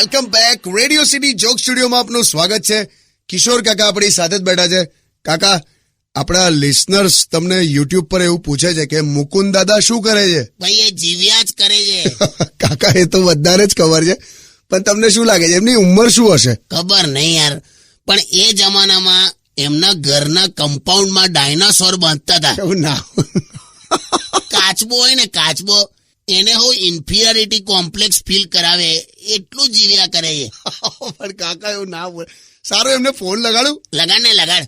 Welcome back. Radio city joke સ્ટુડિયોમાં આપનું સ્વાગત છે. કિશોર કાકા આપણી સાથે જ બેઠા છે. કાકા, આપણા લિસનર્સ તમને યુટ્યુબ પર એવું પૂછે છે કે મુકુંદ દાદા શું કરે છે? ભાઈ એ જીવ્યા જ કરે છે. કાકા, એ તો બધાને જ ખબર છે, પણ તમને શું લાગે છે એમની ઉંમર શું હશે? ખબર નહીં યાર, પણ એ જમાનામાં એમના ઘરના કમ્પાઉન્ડમાં ડાયનાસોર બાંધતા હતા. એવું ના. કાચબો હોય ને, કાચબો, એને હું ઇન્ફિરિયરિટી કોમ્પ્લેક્સ ફીલ કરાવે એટલું જીવ્યા કરે છે. પણ કાકા એવું ના બોલે. સારું, એમને ફોન લગાડું. લગાડ ને લગાડ.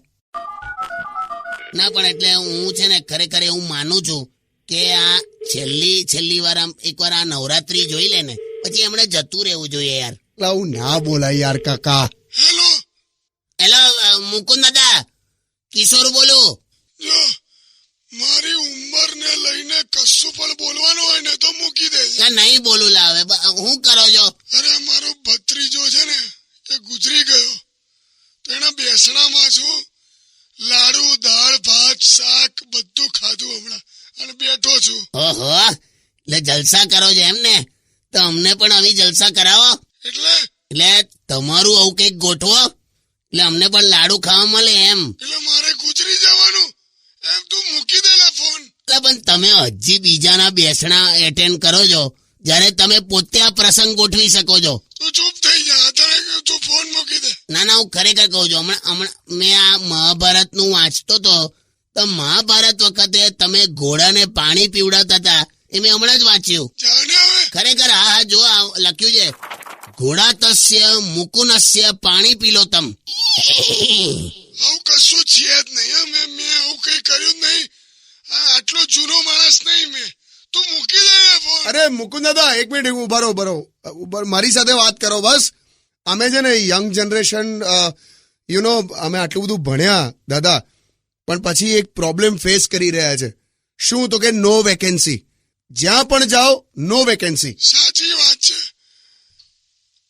ના પણ એટલે હું છે ને ખરેખર એવું માનું છું કે આ છેલ્લી વાર આમ એકવાર આ નવરાત્રી જોઈ લે ને પછી એમણે જતું રહેવું જોઈએ યાર. આવું ના બોલાય યાર કાકા. હેલો મુકુંદ દાદા, કિશોર બોલું. મારી ઉંમર ને લઈને કશું પણ બોલવાનું હોય ને તો મૂકી દે. નહીં બોલું લાવે. હું કરો છો? અરે મારો ભત્રીજો છે ને એ ગુજરી ગયો, તો એના બેસણામાં છું લાડુ, દાળ, ભાત, શાક બધું ખાધું હમણાં અને બેઠો છું. ઓહો, એટલે જલસા કરો છો એમ ને? તો અમને પણ આવી જલસા કરાવો. એટલે તમારું આવું કઈક ગોઠવો એટલે અમને પણ લાડુ ખાવા મળે એમ. એટલે મારે ગુજરી જવાનું એમ? તું મૂકી દે ને ફોન. પણ તમે હજી બીજાના બેસણા એટેન્ડ કરો છો જ્યારે તમે પોતે આ પ્રસંગ ગોઠવી શકો છો. તું ચૂપ થઈ જા. તને તું ફોન મૂકી દે. ના હું ખરેખર કહું છું. હમણાં મેં આ મહાભારત નું વાંચતો તો મહાભારત વખતે તમે ઘોડાને પાણી પીવડાવતા હતા એ મેં હમણાં જ વાંચ્યું. ખરેખર હા જો લખ્યું છે, ઘોડાતસ્ય મુકુનસ્ય પાણી પીલોતમ. આવું કશું છે જ નહીં. મેં આવું કઈ કર્યું જ નહીં. આટલો જૂનો માણસ નહીં મેં. તું મૂકી દે ને ફોન. અરે મુકુંદ દાદા, એક મિનિટ ઉભા રહો. મારી સાથે વાત કરો બસ. અમે છે ને યંગ જનરેશન, અમે આટલું બધું ભણ્યા દાદા, પણ પછી એક પ્રોબ્લેમ ફેસ કરી રહ્યા છે. શું? તો કે નો વેકેન્સી. જ્યાં પણ જાઓ નો વેકેન્સી. સાચી વાત છે.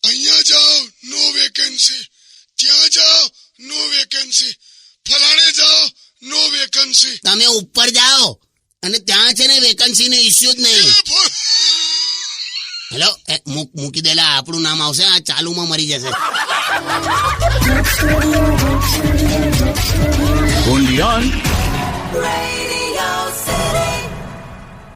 અહીંયા જાઓ નો વેકેન્સી, ત્યાં જાઓ નો વેકેન્સી, ફલાણે જાઓ નો વેકેન્સી. તમે ઉપર જાઓ અને ત્યાં છે ને વેકન્સી ને ઇસ્યુ જ નહીં. હેલો, મૂકી દેલા, આપણું નામ આવશે, આ ચાલુમાં મરી જશે. Only on